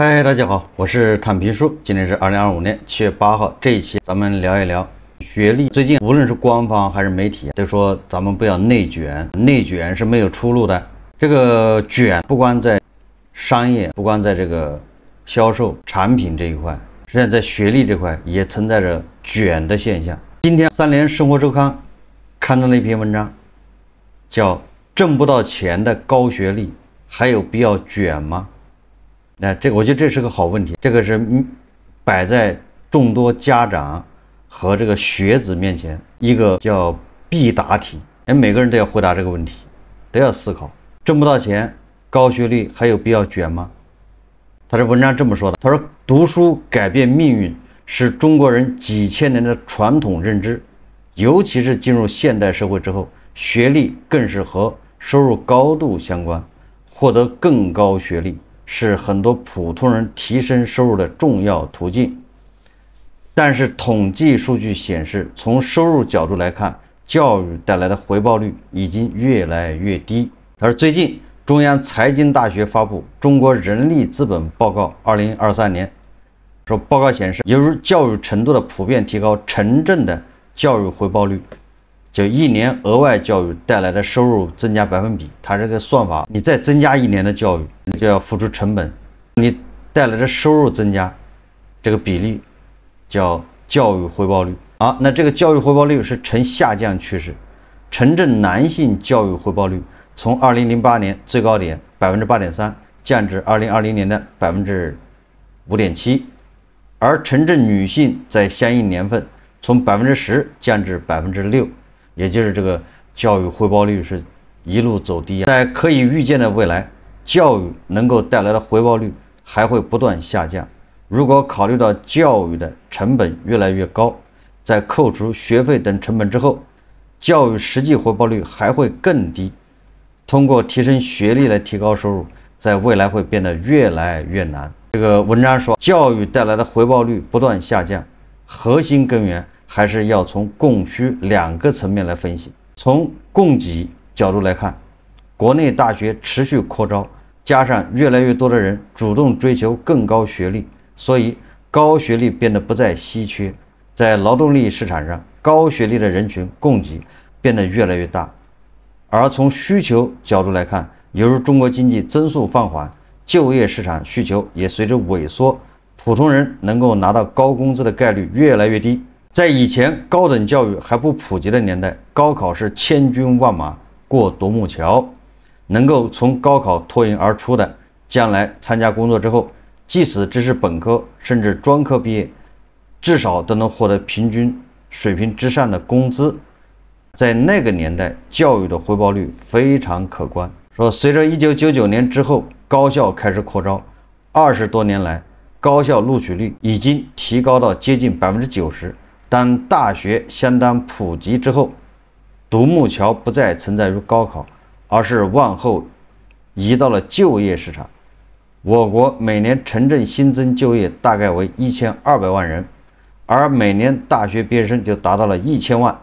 嗨，大家好，我是坦皮叔。今天是2025年7月8号，这一期咱们聊一聊学历。最近无论是官方还是媒体都说咱们不要内卷，内卷是没有出路的。这个卷不光在商业，不光在这个销售产品这一块，实际上在学历这块也存在着卷的现象。今天三联生活周刊刊登了一篇文章，叫挣不到钱的高学历还有必要卷吗？这个我觉得这是个好问题，这个是摆在众多家长和这个学子面前一个叫必答题，每个人都要回答这个问题，都要思考。挣不到钱，高学历还有必要卷吗？他这文章这么说的，他说读书改变命运是中国人几千年的传统认知，尤其是进入现代社会之后，学历更是和收入高度相关，获得更高学历是很多普通人提升收入的重要途径。但是统计数据显示，从收入角度来看，教育带来的回报率已经越来越低。他说，最近中央财经大学发布《中国人力资本报告2023年》，说报告显示，由于教育程度的普遍提高，城镇的教育回报率，就一年额外教育带来的收入增加百分比，它这个算法，你再增加一年的教育，你就要付出成本，你带来的收入增加，这个比例叫教育回报率。那这个教育回报率是呈下降趋势，城镇男性教育回报率从2008年最高点 8.3% 降至2020年的 5.7%， 而城镇女性在相应年份从 10% 降至 6%，也就是这个教育回报率是一路走低。在可以预见的未来，教育能够带来的回报率还会不断下降。如果考虑到教育的成本越来越高，在扣除学费等成本之后，教育实际回报率还会更低。通过提升学历来提高收入，在未来会变得越来越难。这个文章说，教育带来的回报率不断下降，核心根源还是要从供需两个层面来分析。从供给角度来看，国内大学持续扩招，加上越来越多的人主动追求更高学历，所以高学历变得不再稀缺。在劳动力市场上，高学历的人群供给变得越来越大。而从需求角度来看，由于中国经济增速放缓，就业市场需求也随着萎缩，普通人能够拿到高工资的概率越来越低。在以前高等教育还不普及的年代，高考是千军万马过独木桥，能够从高考脱颖而出的，将来参加工作之后，即使只是本科甚至专科毕业，至少都能获得平均水平之上的工资。在那个年代，教育的回报率非常可观。说随着1999年之后高校开始扩招，20多年来高校录取率已经提高到接近90%。当大学相当普及之后，独木桥不再存在于高考，而是往后移到了就业市场。我国每年城镇新增就业大概为1200万人，而每年大学毕业生就达到了1000万。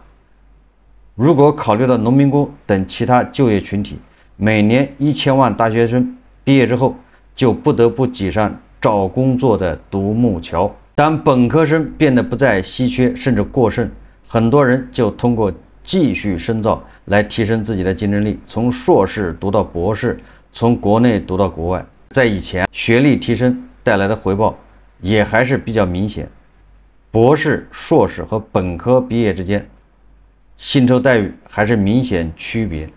如果考虑到农民工等其他就业群体，每年1000万大学生毕业之后，就不得不挤上找工作的独木桥。当本科生变得不再稀缺甚至过剩，很多人就通过继续深造来提升自己的竞争力，从硕士读到博士，从国内读到国外。在以前，学历提升带来的回报也还是比较明显，博士、硕士和本科毕业之间薪酬待遇还是明显区别。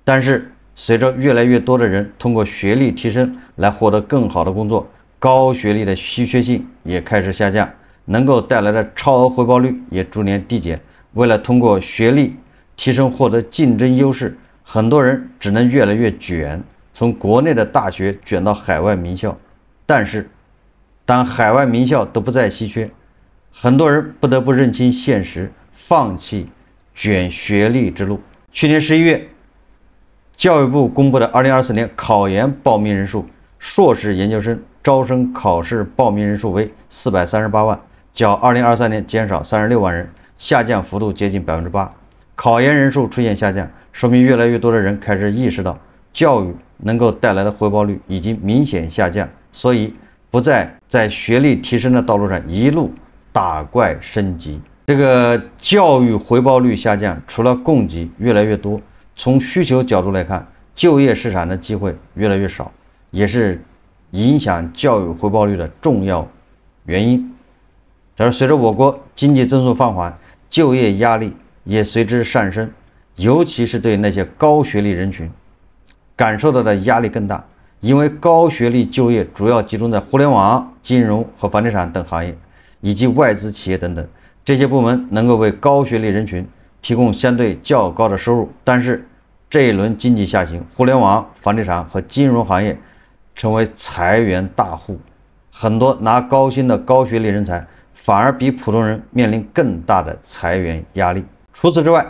但是随着越来越多的人通过学历提升来获得更好的工作，高学历的稀缺性也开始下降，能够带来的超额回报率也逐年递减。为了通过学历提升获得竞争优势，很多人只能越来越卷，从国内的大学卷到海外名校。但是当海外名校都不再稀缺，很多人不得不认清现实，放弃卷学历之路。去年11月，教育部公布的2024年考研报名人数，硕士研究生招生考试报名人数为438万，较2023年减少36万人，下降幅度接近 8%。考研人数出现下降，说明越来越多的人开始意识到教育能够带来的回报率已经明显下降，所以不再在学历提升的道路上一路打怪升级。这个教育回报率下降，除了供给越来越多，从需求角度来看，就业市场的机会越来越少，也是影响教育回报率的重要原因。但是随着我国经济增速放缓，就业压力也随之上升，尤其是对那些高学历人群，感受到的压力更大。因为高学历就业主要集中在互联网、金融和房地产等行业，以及外资企业等等，这些部门能够为高学历人群提供相对较高的收入。但是这一轮经济下行，互联网、房地产和金融行业成为裁员大户，很多拿高薪的高学历人才反而比普通人面临更大的裁员压力。除此之外，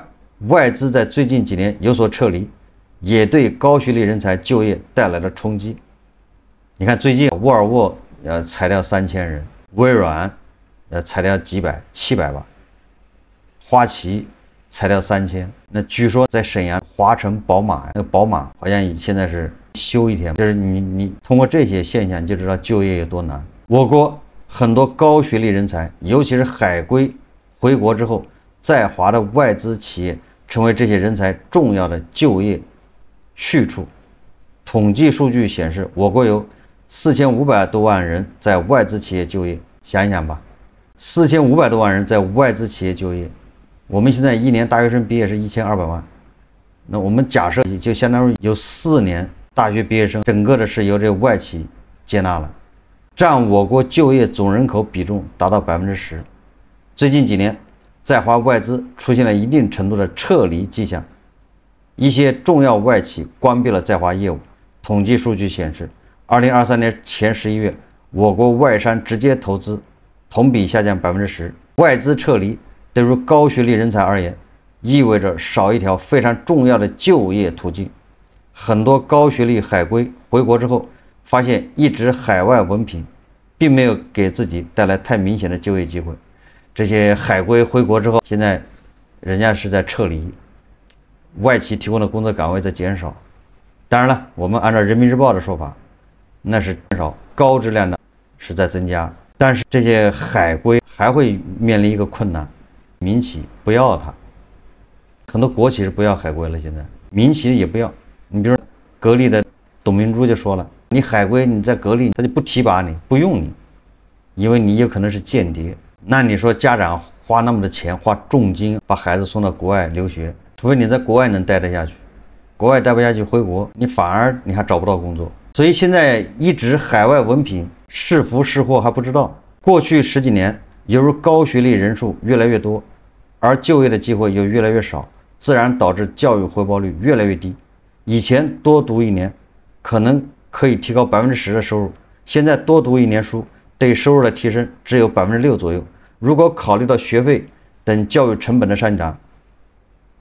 外资在最近几年有所撤离，也对高学历人才就业带来了冲击。你看，最近沃尔沃裁掉3000人，微软裁掉几百700吧，花旗裁掉3000。那据说在沈阳华晨宝马，那个宝马好像现在是休一天，就是你通过这些现象就知道就业有多难。我国很多高学历人才，尤其是海归回国之后，在华的外资企业成为这些人才重要的就业去处。统计数据显示，我国有4500多万人在外资企业就业。想一想吧，4500多万人在外资企业就业，我们现在一年大学生毕业是1200万，那我们假设就相当于有4年大学毕业生，整个的是由这个外企接纳了，占我国就业总人口比重达到10%。最近几年，在华外资出现了一定程度的撤离迹象，一些重要外企关闭了在华业务。统计数据显示，2023年前11月，我国外商直接投资同比下降10%。外资撤离对于高学历人才而言，意味着少一条非常重要的就业途径。很多高学历海归回国之后，发现一纸海外文凭并没有给自己带来太明显的就业机会。这些海归回国之后，现在人家是在撤离，外企提供的工作岗位在减少。当然了，我们按照人民日报的说法，那是减少，高质量的是在增加。但是这些海归还会面临一个困难，民企不要他，很多国企是不要海归了，现在民企也不要。你比如说格力的董明珠就说了，你海归你在格力他就不提拔你，不用你，因为你有可能是间谍。那你说家长花那么多钱，花重金把孩子送到国外留学，除非你在国外能待得下去，国外待不下去回国，你反而你还找不到工作。所以现在一纸海外文凭是福是祸还不知道。过去10几年，由于高学历人数越来越多，而就业的机会又越来越少，自然导致教育回报率越来越低。以前多读1年可能可以提高10%的收入，现在多读1年书对收入的提升只有6%左右。如果考虑到学费等教育成本的上涨，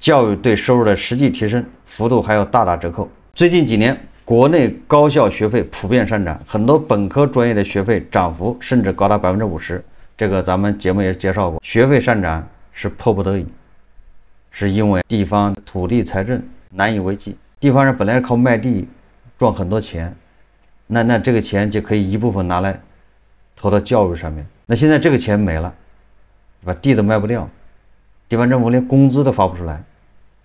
教育对收入的实际提升幅度还要大打折扣。最近几年，国内高校学费普遍上涨，很多本科专业的学费涨幅甚至高达50%。这个咱们节目也介绍过，学费上涨是迫不得已，是因为地方土地财政难以为继，地方人本来靠卖地赚很多钱，那这个钱就可以一部分拿来投到教育上面。那现在这个钱没了，把地都卖不掉，地方政府连工资都发不出来，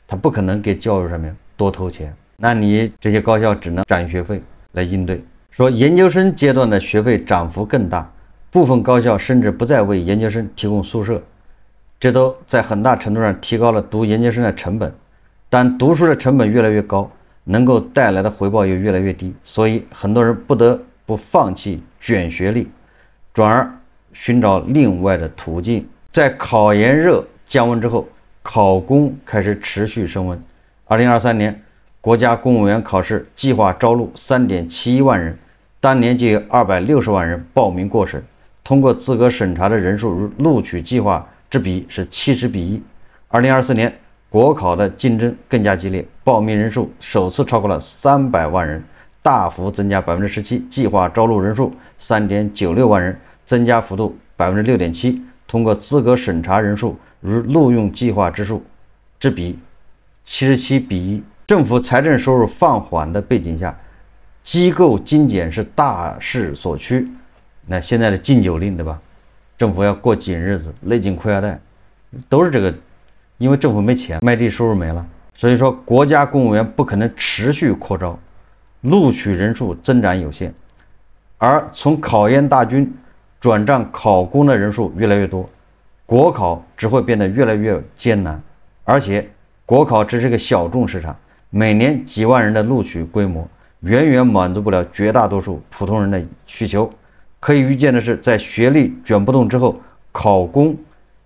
他不可能给教育上面多投钱，那你这些高校只能涨学费来应对。说研究生阶段的学费涨幅更大，部分高校甚至不再为研究生提供宿舍，这都在很大程度上提高了读研究生的成本。但读书的成本越来越高，能够带来的回报又越来越低，所以很多人不得不放弃卷学历，转而寻找另外的途径。在考研热降温之后，考公开始持续升温。2023年，国家公务员考试计划招录3.71万人，当年就有260万人报名过审，通过资格审查的人数与录取计划之比是70比1。2024年，国考的竞争更加激烈，报名人数首次超过了300万人，大幅增加17%，计划招录人数3.96万人，增加幅度6.7%。通过资格审查人数与录用计划之比77比1。政府财政收入放缓的背景下，机构精简是大势所趋。那现在的禁酒令，对吧？政府要过紧日子，勒紧裤腰带，都是这个，因为政府没钱，卖地收入没了，所以说国家公务员不可能持续扩招，录取人数增长有限，而从考研大军转战考公的人数越来越多，国考只会变得越来越艰难，而且国考只是个小众市场，每年几万人的录取规模远远满足不了绝大多数普通人的需求。可以预见的是，在学历卷不动之后，考公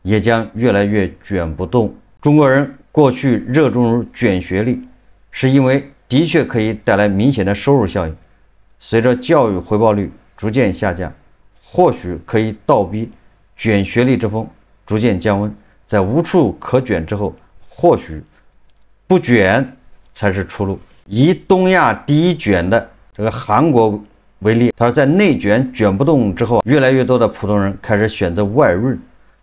也将越来越卷不动。中国人过去热衷于卷学历，是因为的确可以带来明显的收入效应。随着教育回报率逐渐下降，或许可以倒逼卷学历之风逐渐降温。在无处可卷之后，或许不卷才是出路。以东亚第一卷的这个韩国为例，他说在内卷卷不动之后，越来越多的普通人开始选择外润。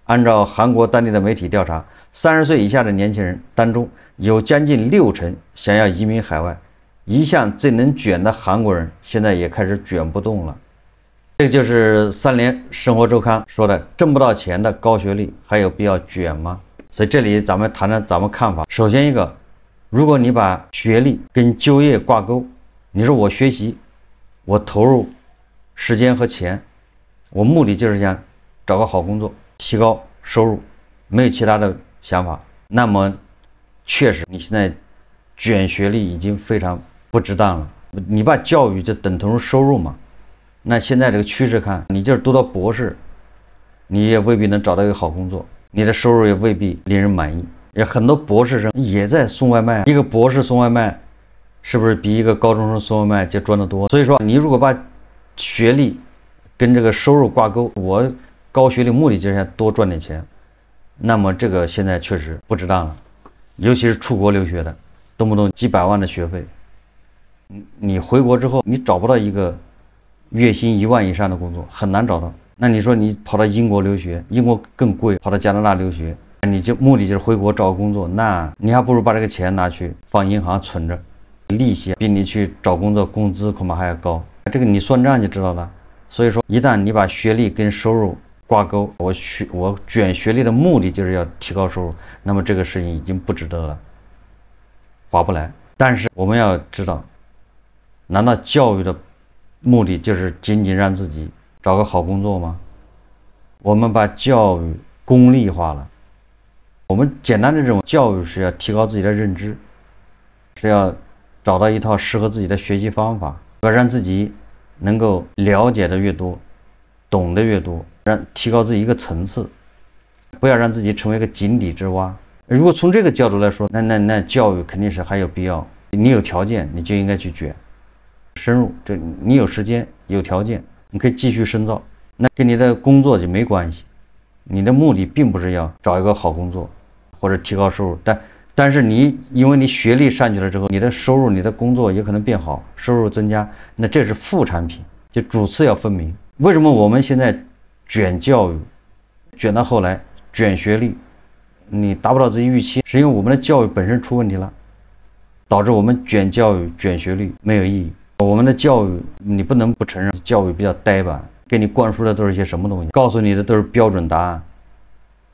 按照韩国当地的媒体调查，30岁以下的年轻人当中有将近60%想要移民海外。一向最能卷的韩国人现在也开始卷不动了。这就是三联生活周刊说的，挣不到钱的高学历还有必要卷吗？所以这里咱们谈谈咱们看法。首先一个，如果你把学历跟就业挂钩，你说我学习，我投入时间和钱，我目的就是想找个好工作，提高收入，没有其他的想法，那么确实你现在卷学历已经非常不值当了。你把教育就等同于收入嘛？那现在这个趋势看，你就是读到博士，你也未必能找到一个好工作，你的收入也未必令人满意。也很多博士生也在送外卖，一个博士送外卖是不是比一个高中生送外卖就赚得多？所以说你如果把学历跟这个收入挂钩，我高学历目的就是想多赚点钱，那么这个现在确实不值当了。尤其是出国留学的，动不动几百万的学费，你回国之后你找不到一个月薪1万以上的工作，很难找到。那你说你跑到英国留学，英国更贵，跑到加拿大留学，你就目的就是回国找工作，那你还不如把这个钱拿去放银行存着，利息比你去找工作工资恐怕还要高，这个你算账就知道了。所以说一旦你把学历跟收入挂钩，我卷学历的目的就是要提高收入，那么这个事情已经不值得了，划不来。但是我们要知道，难道教育的目的就是仅仅让自己找个好工作吗？我们把教育功利化了。我们简单的认为教育是要提高自己的认知，是要找到一套适合自己的学习方法，要让自己能够了解的越多，懂得越多，提高自己一个层次，不要让自己成为一个井底之蛙。如果从这个角度来说，那教育肯定是还有必要，你有条件你就应该去卷深入，这你有时间有条件你可以继续深造，那跟你的工作就没关系。你的目的并不是要找一个好工作或者提高收入，但是因为你学历上去了之后，你的收入你的工作也可能变好，收入增加，那这是副产品，就主次要分明。为什么我们现在卷教育卷到后来卷学历，你达不到自己预期，是因为我们的教育本身出问题了，导致我们卷教育卷学历没有意义。我们的教育你不能不承认，教育比较呆板，给你灌输的都是一些什么东西？告诉你的都是标准答案，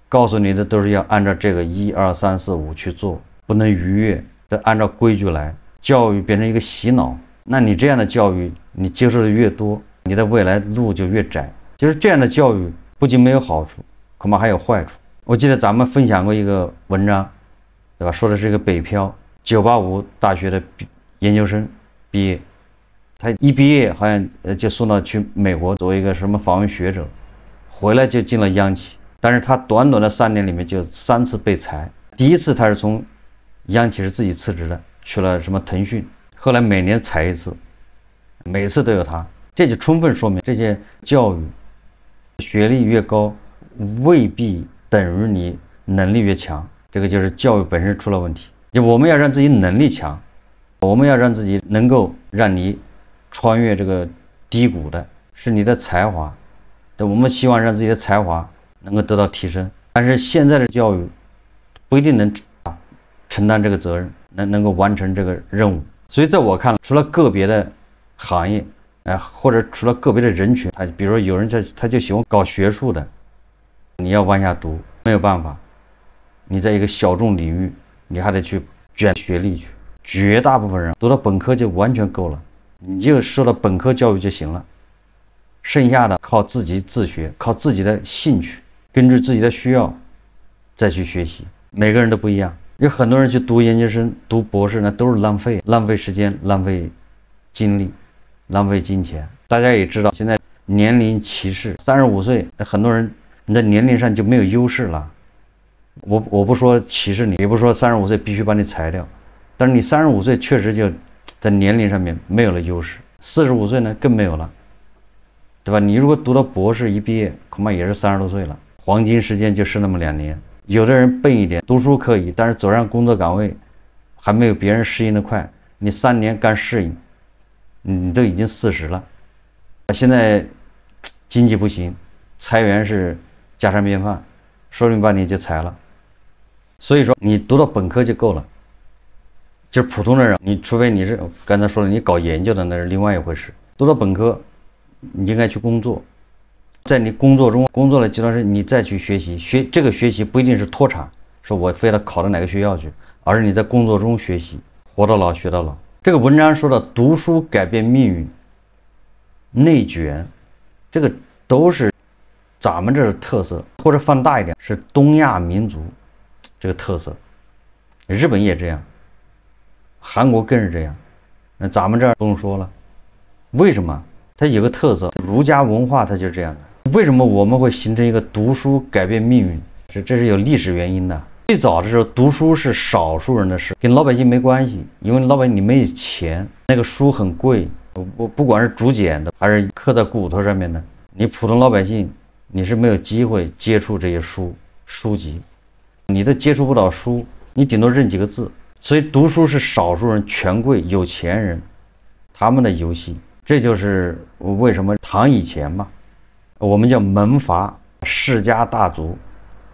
告诉你的都是要按照这个1、2、3、4、5去做，不能逾越，得按照规矩来。教育变成一个洗脑，那你这样的教育你接受的越多，你的未来路就越窄。就是这样的教育不仅没有好处，恐怕还有坏处。我记得咱们分享过一个文章，对吧？说的是一个北漂985大学的研究生毕业，他一毕业好像就送到去美国作为一个什么访问学者，回来就进了央企，但是他短短的3年里面就3次被裁。第一次他是从央企是自己辞职的，去了什么腾讯，后来每年裁一次，每次都有他。这就充分说明这些教育学历越高未必等于你能力越强，这个就是教育本身出了问题。就我们要让自己能力强，我们要让自己能够让你穿越这个低谷的是你的才华，我们希望让自己的才华能够得到提升，但是现在的教育不一定能承担这个责任，能够完成这个任务。所以在我看来，除了个别的行业或者除了个别的人群，比如说有人他就喜欢搞学术的，你要往下读没有办法，你在一个小众领域，你还得去卷学历去。绝大部分人读到本科就完全够了，你就受到本科教育就行了，剩下的靠自己自学，靠自己的兴趣，根据自己的需要再去学习。每个人都不一样，有很多人去读研究生、读博士呢，都是浪费时间、浪费精力、浪费金钱。大家也知道，现在年龄歧视，35岁，很多人你在年龄上就没有优势了。我不说歧视你，也不说35岁必须把你裁掉，但是你35岁确实就在年龄上面没有了优势，45岁呢更没有了，对吧？你如果读到博士一毕业，恐怕也是30多岁了，黄金时间就是那么2年。有的人笨一点，读书可以，但是走上工作岗位还没有别人适应的快，你3年刚适应，你都已经40了。现在经济不行，裁员是家常便饭，说不定把你就裁了。所以说你读到本科就够了，就是普通的人，你除非你是刚才说的你搞研究的，那是另外一回事。读到本科你应该去工作，在你工作中工作了几段时间，你再去学习，这个学习不一定是脱产，说我非得考到哪个学校去，而是你在工作中学习，活到老学到老。这个文章说的读书改变命运、内卷，这个都是咱们这的特色，或者放大一点是东亚民族这个特色。日本也这样，韩国更是这样，那咱们这儿不用说了。为什么？它有个特色，儒家文化它就是这样的。为什么我们会形成一个读书改变命运？这是有历史原因的。最早的时候，读书是少数人的事，跟老百姓没关系，因为老百姓你没有钱，那个书很贵，不管是竹简的还是刻在骨头上面的，你普通老百姓你是没有机会接触这些书籍，你都接触不到书，你顶多认几个字。所以读书是少数人、权贵、有钱人他们的游戏。这就是为什么唐以前嘛，我们叫门阀、世家大族，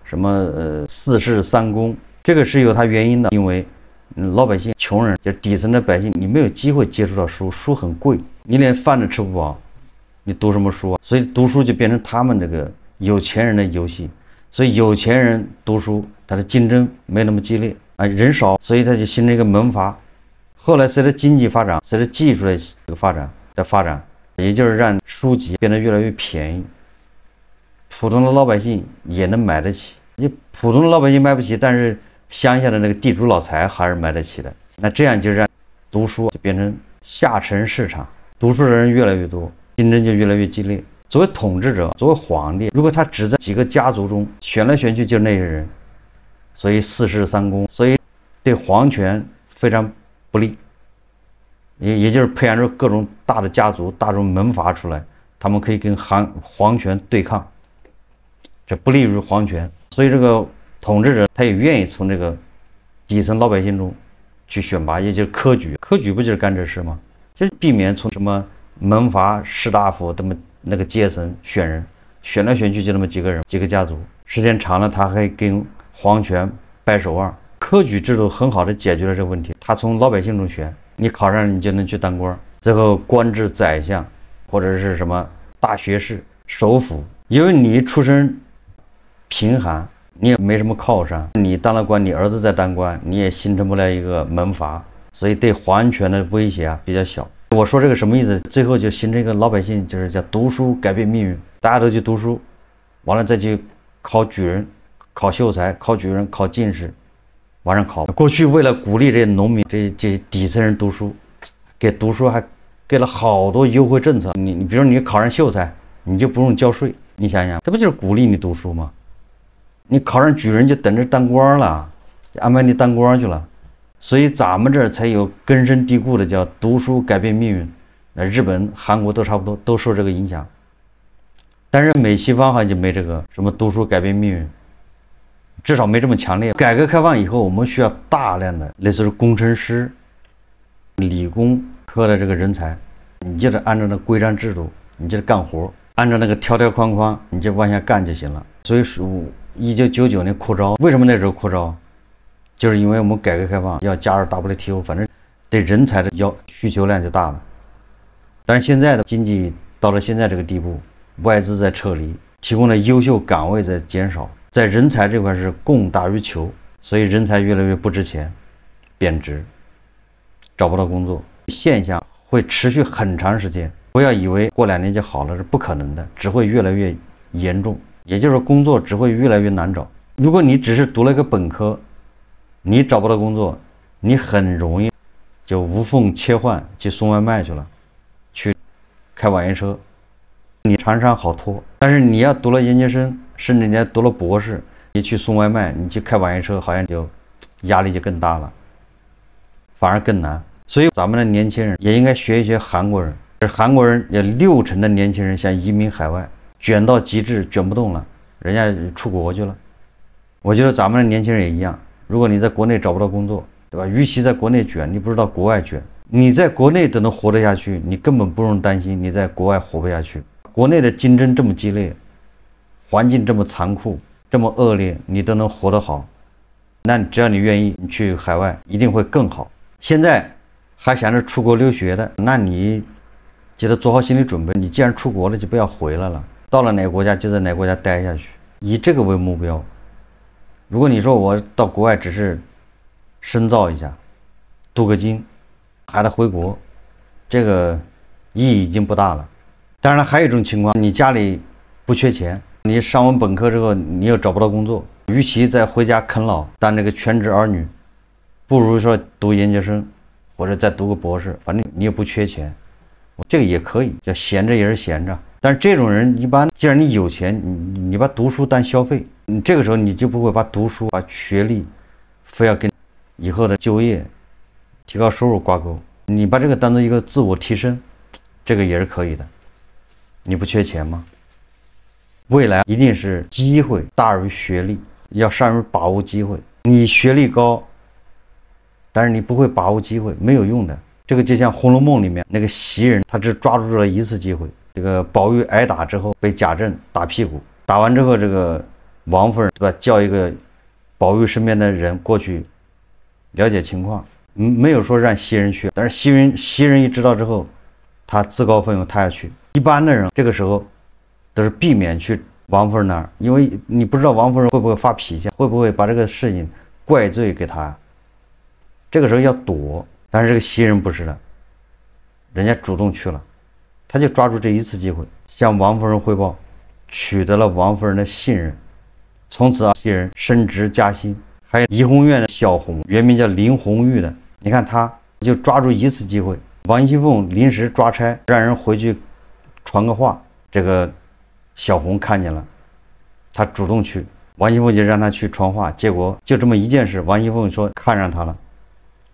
什么四世三公，这个是有它原因的。因为老百姓、穷人，就底层的百姓，你没有机会接触到书，书很贵，你连饭都吃不饱，你读什么书啊？所以读书就变成他们这个有钱人的游戏。所以有钱人读书，他的竞争没那么激烈啊，人少，所以他就形成一个门阀。后来随着经济发展，随着技术的这个发展，也就是让书籍变得越来越便宜，普通的老百姓也能买得起。你普通的老百姓买不起，但是乡下的那个地主老财还是买得起的。那这样就让读书就变成下沉市场，读书的人越来越多，竞争就越来越激烈。作为统治者，作为皇帝，如果他只在几个家族中选来选去就那些人，所以四世三公，所以对皇权非常不利。也就是培养出各种大的家族、大种门阀出来，他们可以跟皇权对抗，这不利于皇权。所以这个统治者他也愿意从这个底层老百姓中去选拔，也就是科举。科举不就是干这事吗？就是避免从什么门阀、士大夫这么那个阶层选人，选来选去就那么几个人、几个家族，时间长了他还跟皇权掰手腕。科举制度很好的解决了这个问题，他从老百姓中选。你考上你就能去当官，最后官至宰相，或者是什么大学士、首辅。因为你出身贫寒，你也没什么靠山，你当了官，你儿子在当官，你也形成不了一个门阀，所以对皇权的威胁比较小。我说这个什么意思？最后就形成一个老百姓，就是叫读书改变命运，大家都去读书，完了再去考举人、考秀才、考举人、考进士。往上考。过去为了鼓励这些农民、这底层人读书，给读书还给了好多优惠政策。你比如你考上秀才，你就不用交税。你想想，这不就是鼓励你读书吗？你考上举人就等着当官了，安排你当官去了。所以咱们这儿才有根深蒂固的叫读书改变命运。日本、韩国都差不多，都受这个影响。但是美西方好像就没这个什么读书改变命运。至少没这么强烈。改革开放以后，我们需要大量的类似于工程师、理工科的这个人才，你就得按照那规章制度，你就得干活，按照那个条条框框，你就往下干就行了。所以1999年扩招，为什么那时候扩招？就是因为我们改革开放要加入 WTO， 反正对人才的需求量就大了。但是现在的经济到了现在这个地步，外资在撤离，提供的优秀岗位在减少，在人才这块是供大于求，所以人才越来越不值钱，贬值，找不到工作，现象会持续很长时间。不要以为过2年就好了，是不可能的，只会越来越严重。也就是说，工作只会越来越难找。如果你只是读了一个本科，你找不到工作，你很容易就无缝切换去送外卖去了，去开网约车，你常常好拖。但是你要读了研究生，甚至你要读了博士，你去送外卖，你去开网约车，好像就压力就更大了，反而更难。所以咱们的年轻人也应该学一学韩国人。韩国人有60%的年轻人想移民海外，卷到极致，卷不动了，人家出国去了。我觉得咱们的年轻人也一样，如果你在国内找不到工作，对吧？与其在国内卷，你不知道国外卷。你在国内都能活得下去，你根本不用担心你在国外活不下去。国内的竞争这么激烈，环境这么残酷，这么恶劣，你都能活得好，那只要你愿意，你去海外一定会更好。现在还想着出国留学的，那你记得做好心理准备，你既然出国了，就不要回来了。到了哪个国家就在哪个国家待下去，以这个为目标。如果你说我到国外只是深造一下，镀个金，还得回国，这个意义已经不大了。当然了，还有一种情况，你家里不缺钱，你上完本科之后，你又找不到工作，与其再回家啃老当这个全职儿女，不如说读研究生，或者再读个博士，反正你也不缺钱。这个也可以叫闲着也是闲着，但是这种人一般，既然你有钱，你把读书当消费，你这个时候你就不会把读书、把学历，非要跟以后的就业、提高收入挂钩。你把这个当做一个自我提升，这个也是可以的。你不缺钱吗？未来一定是机会大于学历，要善于把握机会。你学历高，但是你不会把握机会，没有用的。这个就像《红楼梦》里面那个袭人，他只抓住了一次机会。这个宝玉挨打之后被贾政打屁股，打完之后，这个王夫人对吧，叫一个宝玉身边的人过去了解情况，没有说让袭人去，但是袭人一知道之后，他自告奋勇，他要去。一般的人这个时候都是避免去王夫人那儿，因为你不知道王夫人会不会发脾气，会不会把这个事情怪罪给他，这个时候要躲。但是这个袭人不是的，人家主动去了，他就抓住这一次机会向王夫人汇报，取得了王夫人的信任。从此袭人升职加薪。还有怡红院的小红，原名叫林红玉的，你看他就抓住一次机会。王熙凤临时抓差，让人回去传个话，这个小红看见了，他主动去，王熙凤就让他去传话，结果就这么一件事，王熙凤说看上他了，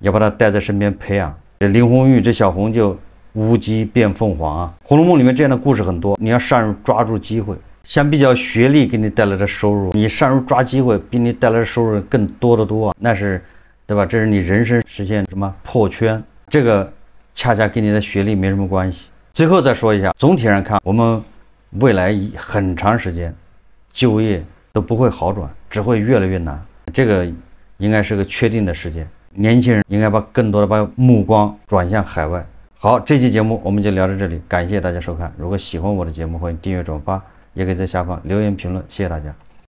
要把他带在身边培养。这林红玉这小红就乌鸡变凤凰啊！《红楼梦》里面这样的故事很多，你要善于抓住机会。相比较学历给你带来的收入，你善于抓机会，比你带来的收入更多得多啊！那是，对吧？这是你人生实现什么破圈？这个恰恰跟你的学历没什么关系。最后再说一下，总体上看，我们未来很长时间就业都不会好转，只会越来越难。这个应该是个确定的事件。年轻人应该更多的把目光转向海外。好，这期节目我们就聊到这里，感谢大家收看。如果喜欢我的节目，欢迎订阅转发，也可以在下方留言评论，谢谢大家。